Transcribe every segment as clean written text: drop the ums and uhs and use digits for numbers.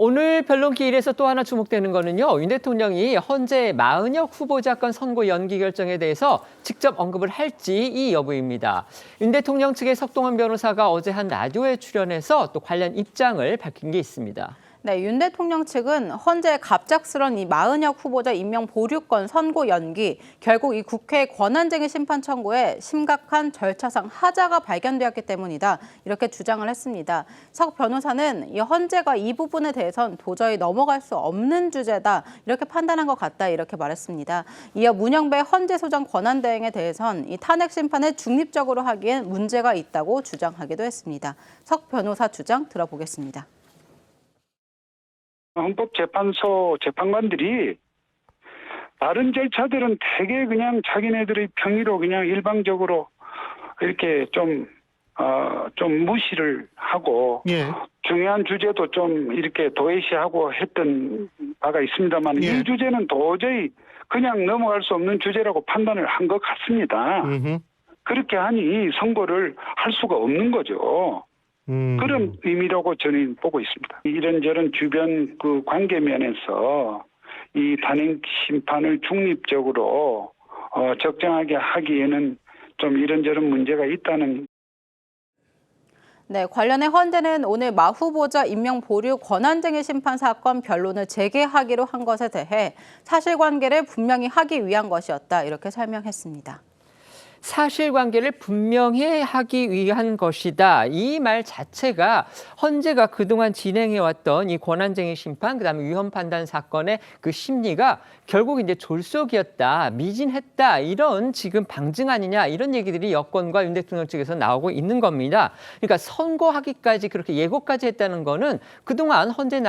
오늘 변론 기일에서 또 하나 주목되는 거는요. 윤 대통령이 헌재 마은혁 후보자권 선고 연기 결정에 대해서 직접 언급을 할지 이 여부입니다. 윤 대통령 측의 석동원 변호사가 어제 한 라디오에 출연해서 또 관련 입장을 밝힌 게 있습니다. 네, 윤 대통령 측은 헌재 갑작스런 이 마은혁 후보자 임명 보류권 선고 연기, 결국 이 국회 권한쟁의 심판 청구에 심각한 절차상 하자가 발견되었기 때문이다. 이렇게 주장을 했습니다. 석 변호사는 이 헌재가 이 부분에 대해선 도저히 넘어갈 수 없는 주제다. 이렇게 판단한 것 같다. 이렇게 말했습니다. 이어 문영배 헌재소장 권한대행에 대해선 이 탄핵 심판을 중립적으로 하기엔 문제가 있다고 주장하기도 했습니다. 석 변호사 주장 들어보겠습니다. 헌법재판소 재판관들이 다른 절차들은 되게 그냥 자기네들의 평의로 그냥 일방적으로 이렇게 좀 무시를 하고 중요한 주제도 좀 이렇게 도외시하고 했던 바가 있습니다만 이 주제는 도저히 그냥 넘어갈 수 없는 주제라고 판단을 한 것 같습니다. 그렇게 하니 선고를 할 수가 없는 거죠. 그런 의미라고 저는 보고 있습니다. 이런저런 주변 그 관계 면에서 이 탄핵 심판을 중립적으로 적정하게 하기에는 좀 이런저런 문제가 있다는. 네, 관련해 헌재는 오늘 마 후보자 임명 보류 권한쟁의 심판 사건 변론을 재개하기로 한 것에 대해 사실관계를 분명히 하기 위한 것이었다. 이렇게 설명했습니다. 사실관계를 분명히 하기 위한 것이다. 이 말 자체가 헌재가 그동안 진행해왔던 이 권한쟁의 심판, 그다음에 위헌 판단 사건의 그 심리가 결국 이제 졸속이었다, 미진했다, 이런 지금 방증 아니냐, 이런 얘기들이 여권과 윤 대통령 측에서 나오고 있는 겁니다. 그러니까 선고하기까지 그렇게 예고까지 했다는 거는 그동안 헌재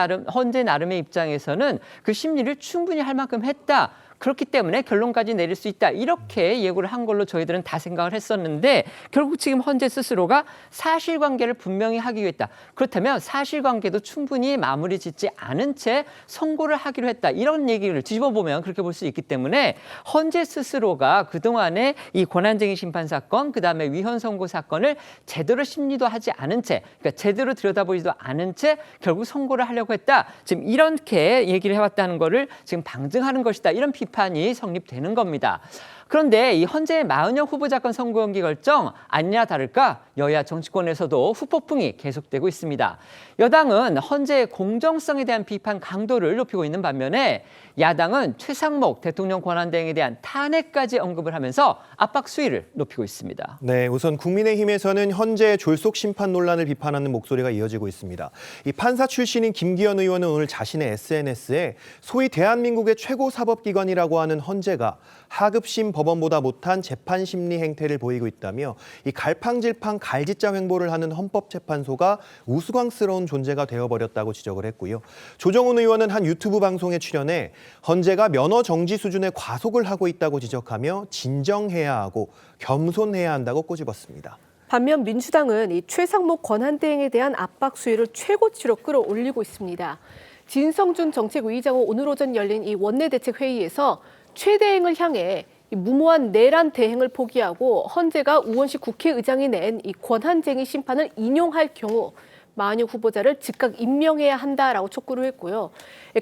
나름의 입장에서는 그 심리를 충분히 할 만큼 했다. 그렇기 때문에 결론까지 내릴 수 있다. 이렇게 예고를 한 걸로 저희들은 다 생각을 했었는데 결국 지금 헌재 스스로가 사실관계를 분명히 하기 위해 했다. 그렇다면 사실관계도 충분히 마무리 짓지 않은 채 선고를 하기로 했다. 이런 얘기를 뒤집어보면 그렇게 볼 수 있기 때문에 헌재 스스로가 그동안의 이 권한쟁의 심판 사건, 그다음에 위헌 선고 사건을 제대로 심리도 하지 않은 채, 그러니까 제대로 들여다보지도 않은 채 결국 선고를 하려고 했다. 지금 이렇게 얘기를 해왔다는 거를 지금 방증하는 것이다. 이런 비판이 성립되는 겁니다. 그런데 이 헌재의 마은혁 후보자권 선고 연기 결정 아니냐 다를까 여야 정치권에서도 후폭풍이 계속되고 있습니다. 여당은 헌재의 공정성에 대한 비판 강도를 높이고 있는 반면에 야당은 최상목 대통령 권한대행에 대한 탄핵까지 언급을 하면서 압박 수위를 높이고 있습니다. 네, 우선 국민의힘에서는 헌재의 졸속 심판 논란을 비판하는 목소리가 이어지고 있습니다. 이 판사 출신인 김기현 의원은 오늘 자신의 SNS에 소위 대한민국의 최고 사법기관이라고 하는 헌재가 하급심 법원보다 못한 재판 심리 행태를 보이고 있다며 이 갈팡질팡 갈짓자 횡보를 하는 헌법재판소가 우스꽝스러운 존재가 되어버렸다고 지적을 했고요. 조정훈 의원은 한 유튜브 방송에 출연해 헌재가 면허 정지 수준의 과속을 하고 있다고 지적하며 진정해야 하고 겸손해야 한다고 꼬집었습니다. 반면 민주당은 이 최상목 권한대행에 대한 압박 수위를 최고치로 끌어올리고 있습니다. 진성준 정책위의장은 오늘 오전 열린 이 원내대책회의에서 최 대행을 향해 무모한 내란 대행을 포기하고 헌재가 우원식 국회의장이 낸 이 권한쟁의 심판을 인용할 경우 마은혁 후보자를 즉각 임명해야 한다라고 촉구를 했고요.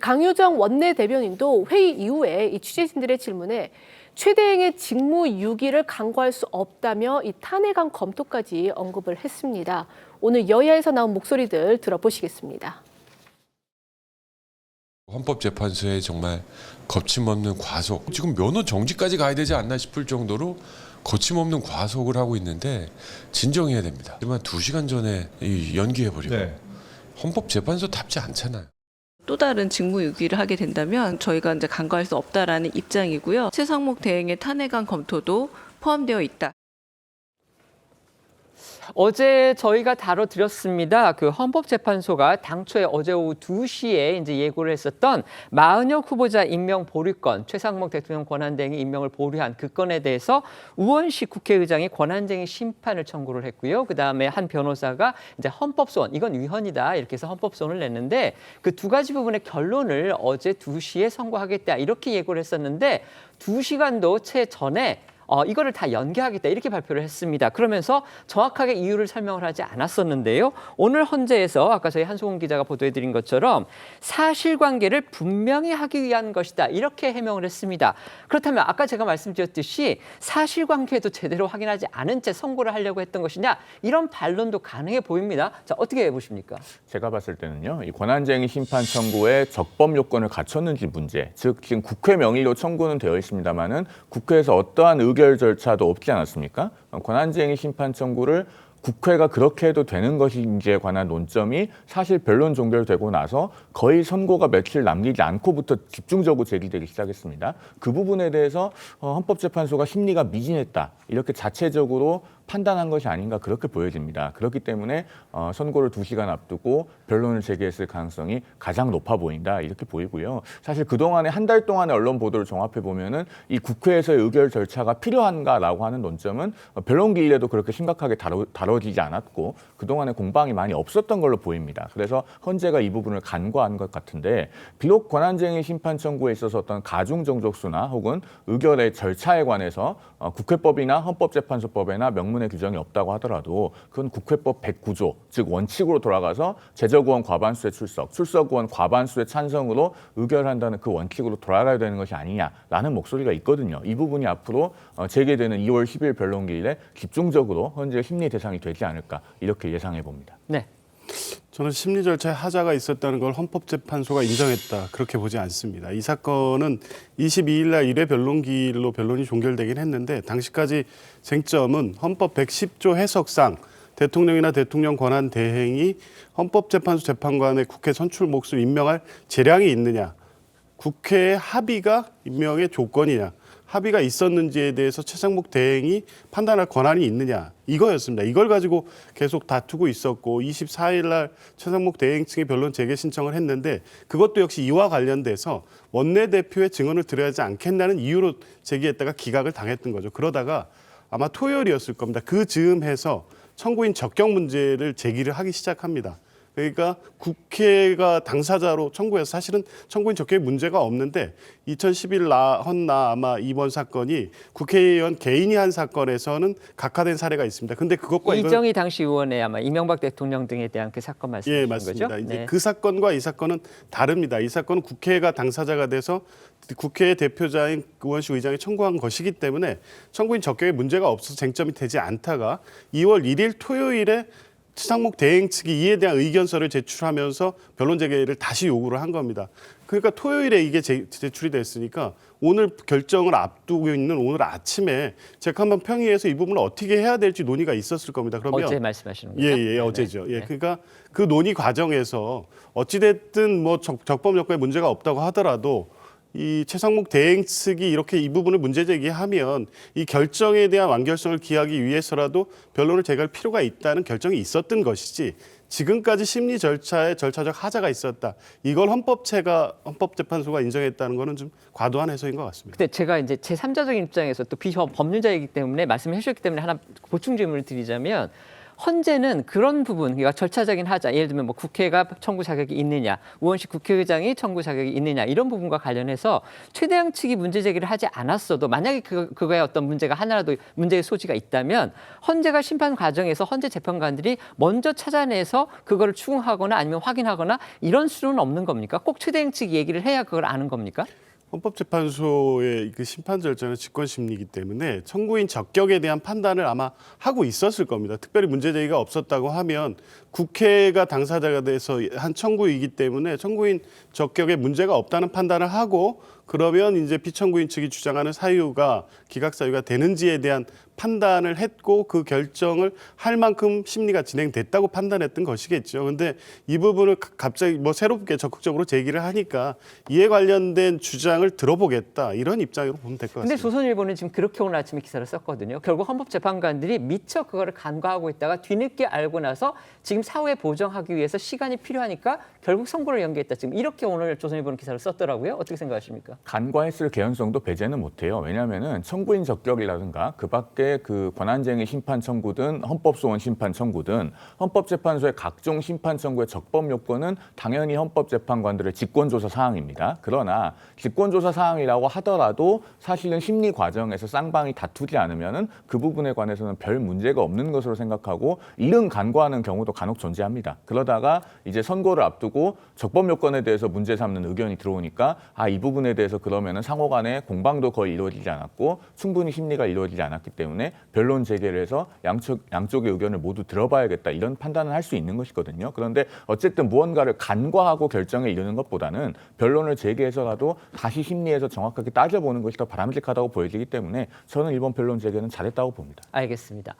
강효정 원내대변인도 회의 이후에 이 취재진들의 질문에 최 대행의 직무 유기를 강구할 수 없다며 이 탄핵안 검토까지 언급을 했습니다. 오늘 여야에서 나온 목소리들 들어보시겠습니다. 헌법재판소에 정말 거침없는 과속, 지금 면허 정지까지 가야 되지 않나 싶을 정도로 거침없는 과속을 하고 있는데 진정해야 됩니다. 하지만 2시간 전에 연기해버리고 헌법재판소답지 않잖아요. 또 다른 직무유기를 하게 된다면 저희가 이제 간과할 수 없다라는 입장이고요. 최상목 대행의 탄핵안 검토도 포함되어 있다. 어제 저희가 다뤄드렸습니다. 그 헌법재판소가 당초에 어제 오후 2시에 이제 예고를 했었던 마은혁 후보자 임명 보류권, 최상목 대통령 권한대행이 임명을 보류한 그 건에 대해서 우원식 국회의장이 권한쟁의 심판을 청구를 했고요. 그 다음에 한 변호사가 이제 헌법소원, 이건 위헌이다 이렇게 해서 헌법소원을 냈는데 그 두 가지 부분의 결론을 어제 2시에 선고하겠다 이렇게 예고를 했었는데 2시간도 채 전에 이거를 다 연기하겠다 이렇게 발표를 했습니다. 그러면서 정확하게 이유를 설명을 하지 않았었는데요. 오늘 헌재에서 아까 저희 한송훈 기자가 보도해드린 것처럼 사실관계를 분명히 하기 위한 것이다 이렇게 해명을 했습니다. 그렇다면 아까 제가 말씀드렸듯이 사실관계도 제대로 확인하지 않은 채 선고를 하려고 했던 것이냐 이런 반론도 가능해 보입니다. 자, 어떻게 보십니까? 제가 봤을 때는요, 이 권한쟁의 심판 청구에 적법 요건을 갖췄는지 문제, 즉 지금 국회 명의로 청구는 되어 있습니다만은 국회에서 어떠한 의결 절차도 없지 않았습니까? 권한쟁의 심판 청구를 국회가 그렇게 해도 되는 것인지에 관한 논점이 사실 변론 종결되고 나서 거의 선고가 며칠 남기지 않고부터 집중적으로 제기되기 시작했습니다. 그 부분에 대해서 헌법재판소가 심리가 미진했다 이렇게 자체적으로 판단한 것이 아닌가 그렇게 보여집니다. 그렇기 때문에 선고를 2시간 앞두고 변론을 제기했을 가능성이 가장 높아 보인다 이렇게 보이고요. 사실 그동안에 한 달 동안의 언론 보도를 종합해 보면은 이 국회에서의 의결 절차가 필요한가라고 하는 논점은 변론 기일에도 그렇게 심각하게 다뤄지지 않았고 그동안에 공방이 많이 없었던 걸로 보입니다. 그래서 헌재가 이 부분을 간과한 것 같은데 비록 권한쟁의 심판 청구에 있어서 어떤 가중정족수나 혹은 의결의 절차에 관해서 국회법이나 헌법재판소법에나 명문의 규정이 없다고 하더라도 그건 국회법 109조 즉 원칙으로 돌아가서 제적의원 과반수의 출석의원 과반수의 찬성으로 의결한다는 그 원칙으로 돌아가야 되는 것이 아니냐라는 목소리가 있거든요. 이 부분이 앞으로 재개되는 2월 10일 변론기일에 집중적으로 헌재의 심리 대상이 되지 않을까 이렇게 예상해 봅니다. 네. 저는 심리 절차에 하자가 있었다는 걸 헌법재판소가 인정했다 그렇게 보지 않습니다. 이 사건은 22일 날 1회 변론기일로 변론이 종결되긴 했는데 당시까지 쟁점은 헌법 110조 해석상 대통령이나 대통령 권한 대행이 헌법재판소 재판관의 국회 선출 몫을 임명할 재량이 있느냐, 국회의 합의가 임명의 조건이냐, 합의가 있었는지에 대해서 최상목 대행이 판단할 권한이 있느냐 이거였습니다. 이걸 가지고 계속 다투고 있었고 24일 날 최상목 대행 측이 변론 재개 신청을 했는데 그것도 역시 이와 관련돼서 원내대표의 증언을 들어야 하지 않겠다는 이유로 제기했다가 기각을 당했던 거죠. 그러다가 아마 토요일이었을 겁니다. 그 즈음해서 청구인 적격 문제를 제기를 하기 시작합니다. 그러니까 국회가 당사자로 청구해서 사실은 청구인 적격에 문제가 없는데 2011 헌나 아마 이번 사건이 국회의원 개인이 한 사건에서는 각하된 사례가 있습니다. 근데 그것과 이정희 당시 의원의 아마 이명박 대통령 등에 대한 그 사건 말씀이신 예, 맞습니다. 거죠? 이제 네. 그 사건과 이 사건은 다릅니다. 이 사건은 국회가 당사자가 돼서 국회의 대표자인 의원식 의장이 청구한 것이기 때문에 청구인 적격에 문제가 없어서 쟁점이 되지 않다가 2월 1일 토요일에 최상목 대행 측이 이에 대한 의견서를 제출하면서 변론 재개를 다시 요구를 한 겁니다. 그러니까 토요일에 이게 제출이 됐으니까 오늘 결정을 앞두고 있는 오늘 아침에 재판관 평의에서 이 부분을 어떻게 해야 될지 논의가 있었을 겁니다. 그러면 어제 말씀하시는 거죠? 예, 어제죠. 예, 그러니까 그 논의 과정에서 어찌됐든 뭐 적법 여건에 문제가 없다고 하더라도 이 최상목 대행 측이 이렇게 이 부분을 문제 제기하면 이 결정에 대한 완결성을 기하기 위해서라도 변론을 재개할 필요가 있다는 결정이 있었던 것이지 지금까지 심리 절차에 절차적 하자가 있었다. 이걸 헌법재판소가 인정했다는 것은 좀 과도한 해석인 것 같습니다. 근데 제가 이제 제3자적인 입장에서 또 비법률자이기 때문에 말씀해 주셨기 때문에 하나 보충 질문을 드리자면 헌재는 그런 부분, 그러니까 절차적인 하자, 예를 들면 뭐 국회가 청구 자격이 있느냐, 의원식 국회의장이 청구 자격이 있느냐 이런 부분과 관련해서 최대한 측이 문제 제기를 하지 않았어도 만약에 그거에 어떤 문제가 하나라도 문제의 소지가 있다면 헌재가 심판 과정에서 헌재 재판관들이 먼저 찾아내서 그거를 추궁하거나 아니면 확인하거나 이런 수는 없는 겁니까? 꼭 최대한 측이 얘기를 해야 그걸 아는 겁니까? 헌법재판소의 그 심판 절차는 직권심리이기 때문에 청구인 적격에 대한 판단을 아마 하고 있었을 겁니다. 특별히 문제 제기가 없었다고 하면 국회가 당사자가 돼서 한 청구이기 때문에 청구인 적격에 문제가 없다는 판단을 하고 그러면 이제 피청구인 측이 주장하는 사유가 기각 사유가 되는지에 대한 판단을 했고 그 결정을 할 만큼 심리가 진행됐다고 판단했던 것이겠죠. 그런데 이 부분을 갑자기 뭐 새롭게 적극적으로 제기를 하니까 이에 관련된 주장을 들어보겠다 이런 입장으로 보면 될 것 같습니다. 근데 조선일보는 지금 그렇게 오늘 아침에 기사를 썼거든요. 결국 헌법재판관들이 미처 그거를 간과하고 있다가 뒤늦게 알고 나서 지금 사후에 보정하기 위해서 시간이 필요하니까 결국 선고를 연기했다. 지금 이렇게 오늘 조선일보는 기사를 썼더라고요. 어떻게 생각하십니까? 간과했을 개연성도 배제는 못해요. 왜냐하면은 청구인 적격이라든가 그밖에 그 권한쟁의 심판 청구든 헌법소원 심판 청구든 헌법재판소의 각종 심판 청구의 적법 요건은 당연히 헌법재판관들의 직권조사 사항입니다. 그러나 직권조사 사항이라고 하더라도 사실은 심리 과정에서 쌍방이 다투지 않으면은 그 부분에 관해서는 별 문제가 없는 것으로 생각하고 이른 간과하는 경우도 간혹 존재합니다. 그러다가 이제 선고를 앞두고 적법 요건에 대해서 문제 삼는 의견이 들어오니까 이 부분에 대해서 그러면은 상호 간에 공방도 거의 이루어지지 않았고 충분히 심리가 이루어지지 않았기 때문에 변론 재개를 해서 양쪽의 의견을 모두 들어봐야겠다 이런 판단을 할 수 있는 것이거든요. 그런데 어쨌든 무언가를 간과하고 결정에 이르는 것보다는 변론을 재개해서라도 다시 심리에서 정확하게 따져보는 것이 더 바람직하다고 보여지기 때문에 저는 이번 변론 재개는 잘했다고 봅니다. 알겠습니다.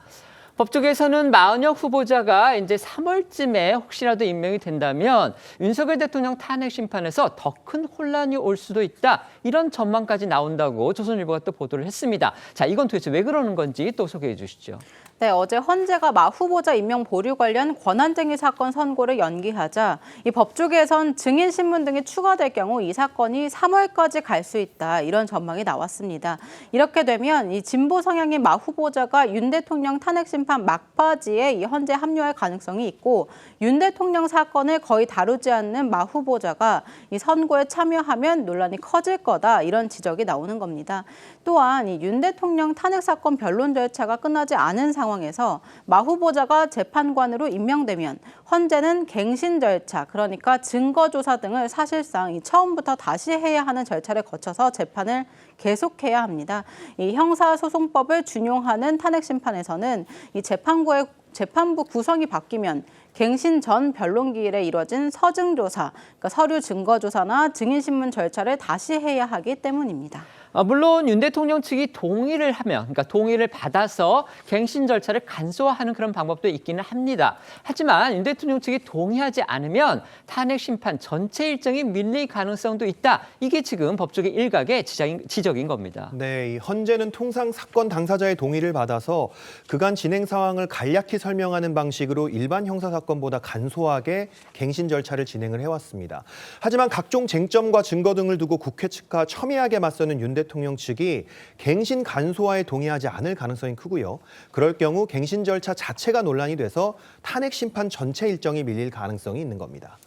법조계에서는 마은혁 후보자가 이제 3월쯤에 혹시라도 임명이 된다면 윤석열 대통령 탄핵 심판에서 더 큰 혼란이 올 수도 있다. 이런 전망까지 나온다고 조선일보가 또 보도를 했습니다. 자, 이건 도대체 왜 그러는 건지 또 소개해 주시죠. 네, 어제 헌재가 마 후보자 임명 보류 관련 권한쟁의 사건 선고를 연기하자 이 법조계에선 증인 신문 등이 추가될 경우 이 사건이 3월까지 갈 수 있다 이런 전망이 나왔습니다. 이렇게 되면 이 진보 성향의 마 후보자가 윤 대통령 탄핵 심판 막바지에 이 헌재 합류할 가능성이 있고 윤 대통령 사건을 거의 다루지 않는 마 후보자가 이 선고에 참여하면 논란이 커질 거다 이런 지적이 나오는 겁니다. 또한 이 윤 대통령 탄핵 사건 변론 절차가 끝나지 않은 상황에서 마 후보자가 재판관으로 임명되면 헌재는 갱신 절차, 그러니까 증거조사 등을 사실상 처음부터 다시 해야 하는 절차를 거쳐서 재판을 계속해야 합니다. 이 형사소송법을 준용하는 탄핵 심판에서는 이 재판부 구성이 바뀌면 갱신 전 변론기일에 이뤄진 서증조사, 그러니까 서류 증거조사나 증인신문 절차를 다시 해야 하기 때문입니다. 물론 윤 대통령 측이 동의를 하면, 그러니까 동의를 받아서 갱신 절차를 간소화하는 그런 방법도 있기는 합니다. 하지만 윤 대통령 측이 동의하지 않으면 탄핵 심판 전체 일정이 밀릴 가능성도 있다. 이게 지금 법조계 일각의 지적인 겁니다. 네, 이 헌재는 통상 사건 당사자의 동의를 받아서 그간 진행 상황을 간략히 설명하는 방식으로 일반 형사 사건보다 간소하게 갱신 절차를 진행을 해왔습니다. 하지만 각종 쟁점과 증거 등을 두고 국회 측과 첨예하게 맞서는 윤 대통령 측이 갱신 간소화에 동의하지 않을 가능성이 크고요. 그럴 경우 갱신 절차 자체가 논란이 돼서 탄핵 심판 전체 일정이 밀릴 가능성이 있는 겁니다.